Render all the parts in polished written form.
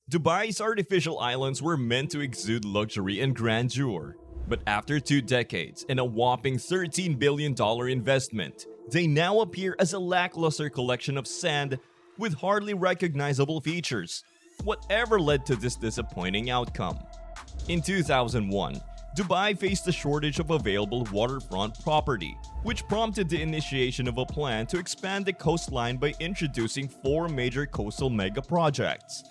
Dubai's artificial islands were meant to exude luxury and grandeur. But after 2 decades and a whopping $13 billion investment, they now appear as a lackluster collection of sand with hardly recognizable features. Whatever led to this disappointing outcome? In 2001, Dubai faced a shortage of available waterfront property, which prompted the initiation of a plan to expand the coastline by introducing 4 major coastal mega projects.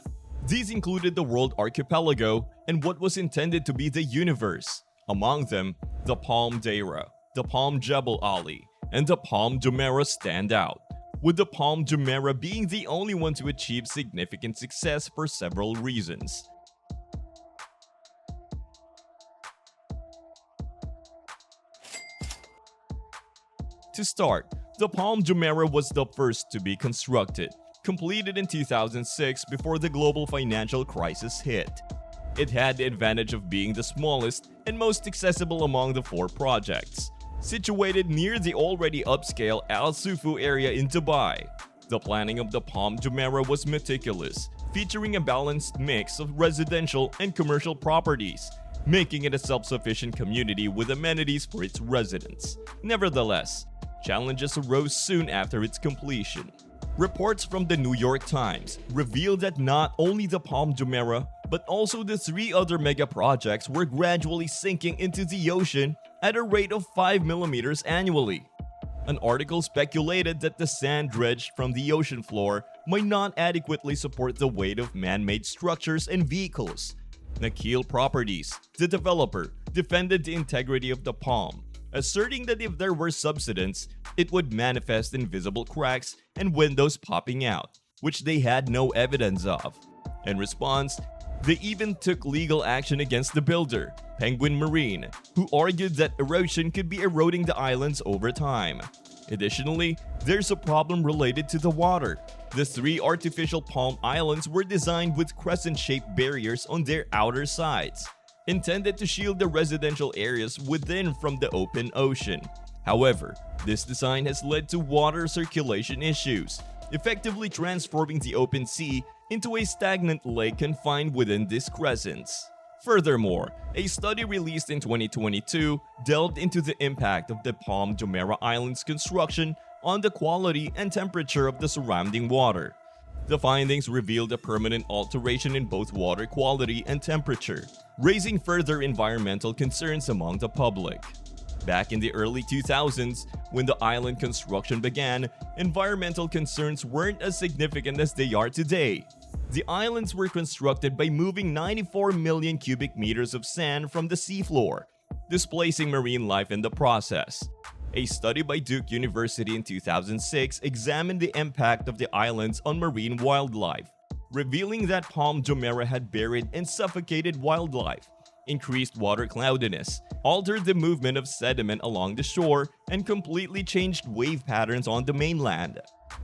These included the World Archipelago and what was intended to be the universe. Among them, the Palm Deira, the Palm Jebel Ali, and the Palm Jumeirah stand out, with the Palm Jumeirah being the only one to achieve significant success for several reasons. To start, the Palm Jumeirah was the first to be constructed, completed in 2006 before the global financial crisis hit. It had the advantage of being the smallest and most accessible among the 4 projects. Situated near the already upscale Al Sufu area in Dubai, the planning of the Palm Jumeirah was meticulous, featuring a balanced mix of residential and commercial properties, making it a self-sufficient community with amenities for its residents. Nevertheless, challenges arose soon after its completion. Reports from the New York Times revealed that not only the Palm Jumeirah, but also the 3 other mega projects were gradually sinking into the ocean at a rate of 5 millimeters annually. An article speculated that the sand dredged from the ocean floor might not adequately support the weight of man-made structures and vehicles. Nakheel Properties, the developer, defended the integrity of the palm, asserting that if there were subsidence, it would manifest in visible cracks and windows popping out, which they had no evidence of. In response, they even took legal action against the builder, Penguin Marine, who argued that erosion could be eroding the islands over time. Additionally, there's a problem related to the water. The 3 artificial palm islands were designed with crescent-shaped barriers on their outer sides, intended to shield the residential areas within from the open ocean. However, this design has led to water circulation issues, effectively transforming the open sea into a stagnant lake confined within these crescents. Furthermore, a study released in 2022 delved into the impact of the Palm Jumeirah Island's construction on the quality and temperature of the surrounding water. The findings revealed a permanent alteration in both water quality and temperature, raising further environmental concerns among the public. Back in the early 2000s, when the island construction began, environmental concerns weren't as significant as they are today. The islands were constructed by moving 94 million cubic meters of sand from the seafloor, displacing marine life in the process. A study by Duke University in 2006 examined the impact of the islands on marine wildlife, revealing that Palm Jumeirah had buried and suffocated wildlife, increased water cloudiness, altered the movement of sediment along the shore, and completely changed wave patterns on the mainland.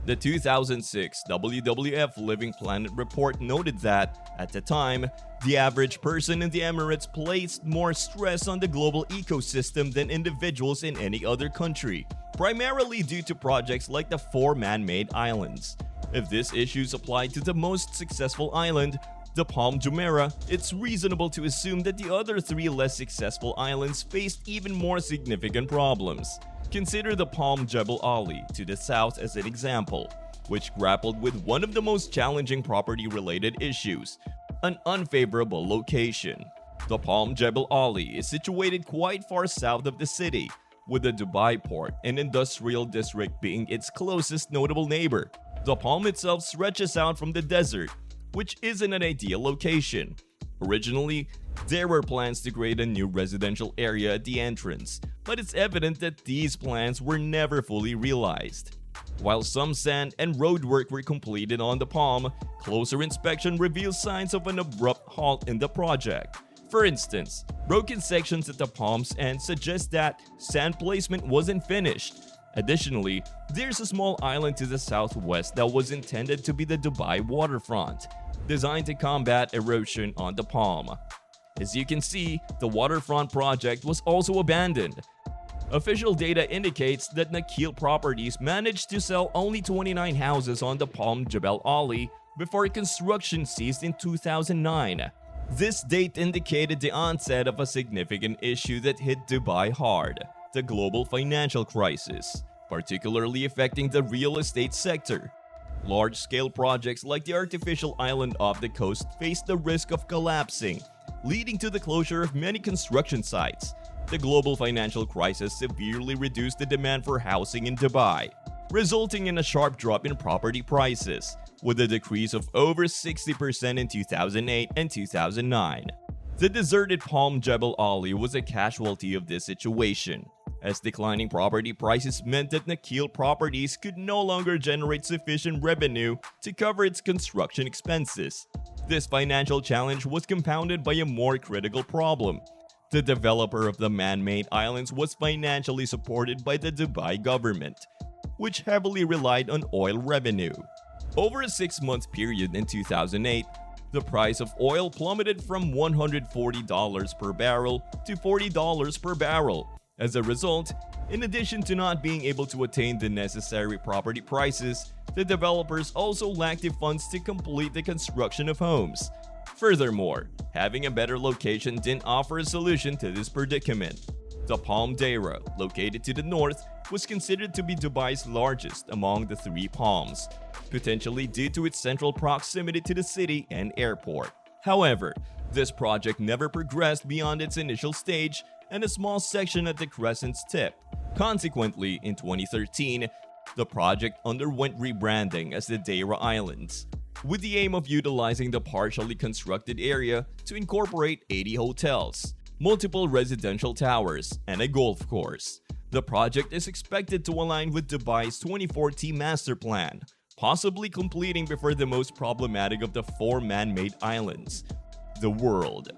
The 2006 WWF Living Planet report noted that, at the time, the average person in the Emirates placed more stress on the global ecosystem than individuals in any other country, primarily due to projects like the 4 man-made islands. If these issues apply to the most successful island, the Palm Jumeirah, it's reasonable to assume that the other 3 less successful islands faced even more significant problems. Consider the Palm Jebel Ali to the south as an example, which grappled with one of the most challenging property-related issues: an unfavorable location. The Palm Jebel Ali is situated quite far south of the city, with the Dubai port and industrial district being its closest notable neighbor. The palm itself stretches out from the desert, which isn't an ideal location. Originally, there were plans to create a new residential area at the entrance, but it's evident that these plans were never fully realized. While some sand and road work were completed on the palm, closer inspection reveals signs of an abrupt halt in the project. For instance, broken sections at the palm's end suggest that sand placement wasn't finished. Additionally, there's a small island to the southwest that was intended to be the Dubai waterfront, designed to combat erosion on the palm. As you can see, the waterfront project was also abandoned. Official data indicates that Nakheel Properties managed to sell only 29 houses on the Palm Jebel Ali before construction ceased in 2009. This date indicated the onset of a significant issue that hit Dubai hard: the global financial crisis, particularly affecting the real estate sector. Large-scale projects like the artificial island off the coast faced the risk of collapsing, leading to the closure of many construction sites. The global financial crisis severely reduced the demand for housing in Dubai, resulting in a sharp drop in property prices, with a decrease of over 60% in 2008 and 2009. The deserted Palm Jebel Ali was a casualty of this situation, as declining property prices meant that Nakheel Properties could no longer generate sufficient revenue to cover its construction expenses. This financial challenge was compounded by a more critical problem. The developer of the man-made islands was financially supported by the Dubai government, which heavily relied on oil revenue. Over a 6-month period in 2008, the price of oil plummeted from $140 per barrel to $40 per barrel. As a result, in addition to not being able to attain the necessary property prices, the developers also lacked the funds to complete the construction of homes. Furthermore, having a better location didn't offer a solution to this predicament. The Palm Deira, located to the north, was considered to be Dubai's largest among the three palms, potentially due to its central proximity to the city and airport. However, this project never progressed beyond its initial stage and a small section at the crescent's tip. Consequently, in 2013, the project underwent rebranding as the Deira Islands, with the aim of utilizing the partially constructed area to incorporate 80 hotels, multiple residential towers, and a golf course. The project is expected to align with Dubai's 2014 master plan, possibly completing before the most problematic of the 4 man-made islands, the World.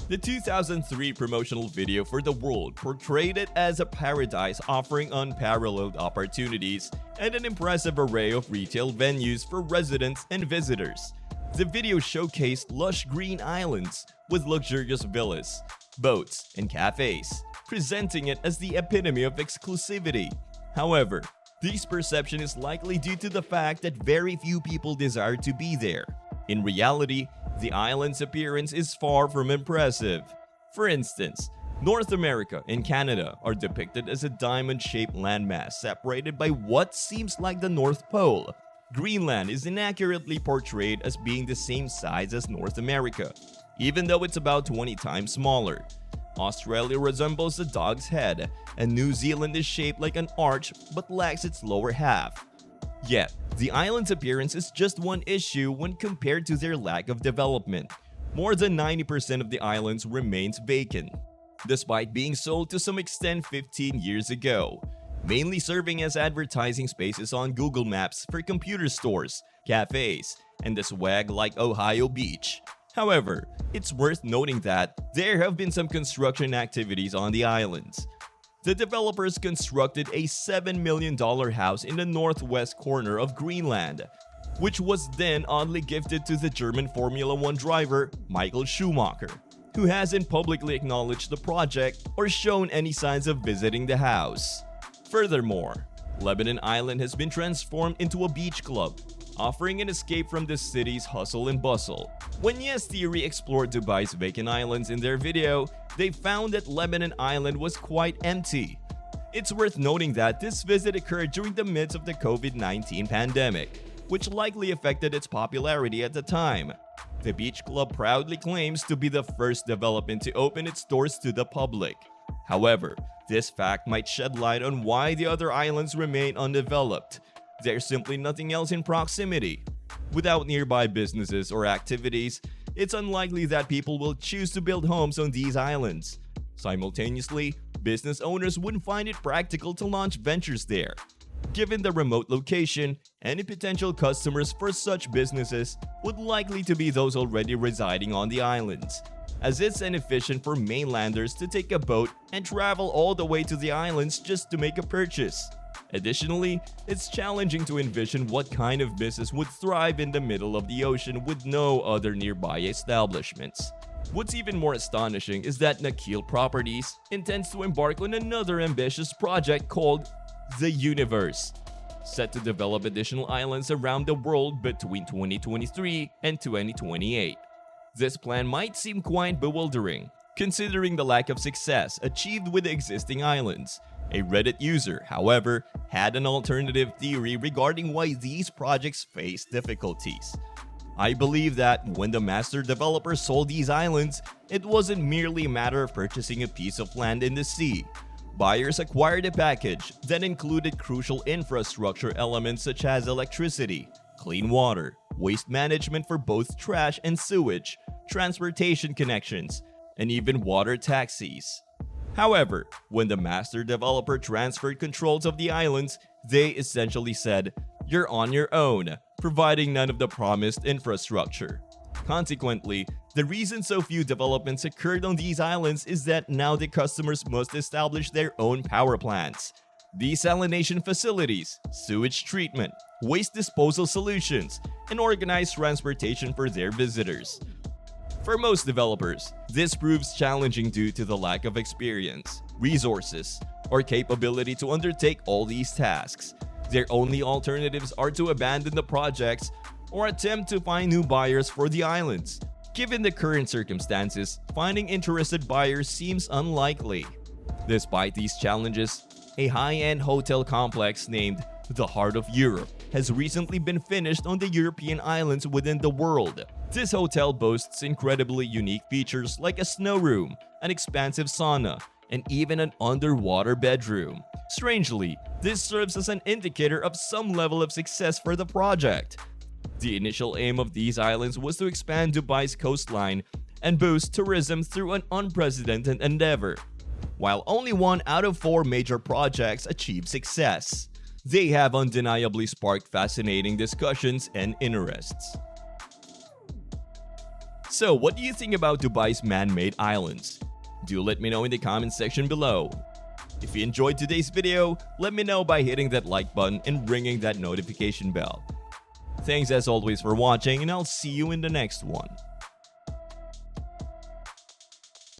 The 2003 promotional video for the World portrayed it as a paradise offering unparalleled opportunities and an impressive array of retail venues for residents and visitors. The video showcased lush green islands with luxurious villas, boats, and cafes, presenting it as the epitome of exclusivity. However, this perception is likely due to the fact that very few people desire to be there. In reality, the island's appearance is far from impressive. For instance, North America and Canada are depicted as a diamond-shaped landmass separated by what seems like the North Pole. Greenland is inaccurately portrayed as being the same size as North America, even though it's about 20 times smaller. Australia resembles a dog's head, and New Zealand is shaped like an arch but lacks its lower half. Yet, the island's appearance is just one issue when compared to their lack of development. More than 90% of the islands remains vacant, despite being sold to some extent 15 years ago, mainly serving as advertising spaces on Google Maps for computer stores, cafes, and the swag like Ohio Beach. However, it's worth noting that there have been some construction activities on the islands. The developers constructed a $7 million house in the northwest corner of Greenland, which was then oddly gifted to the German Formula One driver Michael Schumacher, who hasn't publicly acknowledged the project or shown any signs of visiting the house. Furthermore, Lebanon Island has been transformed into a beach club, offering an escape from the city's hustle and bustle. When Yes Theory explored Dubai's vacant islands in their video, they found that Lebanon Island was quite empty. It's worth noting that this visit occurred during the midst of the COVID-19 pandemic, which likely affected its popularity at the time. The beach club proudly claims to be the first development to open its doors to the public. However, this fact might shed light on why the other islands remain undeveloped. There's simply nothing else in proximity. Without nearby businesses or activities, it's unlikely that people will choose to build homes on these islands. Simultaneously, business owners wouldn't find it practical to launch ventures there. Given the remote location, any potential customers for such businesses would likely to be those already residing on the islands, as it's inefficient for mainlanders to take a boat and travel all the way to the islands just to make a purchase. Additionally, it's challenging to envision what kind of business would thrive in the middle of the ocean with no other nearby establishments. What's even more astonishing is that Nakheel Properties intends to embark on another ambitious project called the Universe. set to develop additional islands around the world between 2023 and 2028. This plan might seem quite bewildering, considering the lack of success achieved with the existing islands. A Reddit user, however, had an alternative theory regarding why these projects face difficulties. I believe that when the master developer sold these islands, it wasn't merely a matter of purchasing a piece of land in the sea. Buyers acquired a package that included crucial infrastructure elements such as electricity, clean water, waste management for both trash and sewage, transportation connections, and even water taxis. However, when the master developer transferred controls of the islands, they essentially said, "You're on your own," providing none of the promised infrastructure. Consequently, the reason so few developments occurred on these islands is that now the customers must establish their own power plants, desalination facilities, sewage treatment, waste disposal solutions, and organized transportation for their visitors. For most developers, this proves challenging due to the lack of experience, resources, or capability to undertake all these tasks. Their only alternatives are to abandon the projects or attempt to find new buyers for the islands. Given the current circumstances, finding interested buyers seems unlikely. Despite these challenges, a high-end hotel complex named the Heart of Europe has recently been finished on the European islands within the world. This hotel boasts incredibly unique features like a snow room, an expansive sauna, and even an underwater bedroom. Strangely, this serves as an indicator of some level of success for the project. The initial aim of these islands was to expand Dubai's coastline and boost tourism through an unprecedented endeavor. While only 1 out of 4 major projects achieved success, they have undeniably sparked fascinating discussions and interests. So, what do you think about Dubai's man-made islands? Do let me know in the comment section below. If you enjoyed today's video, let me know by hitting that like button and ringing that notification bell. Thanks as always for watching, and I'll see you in the next one.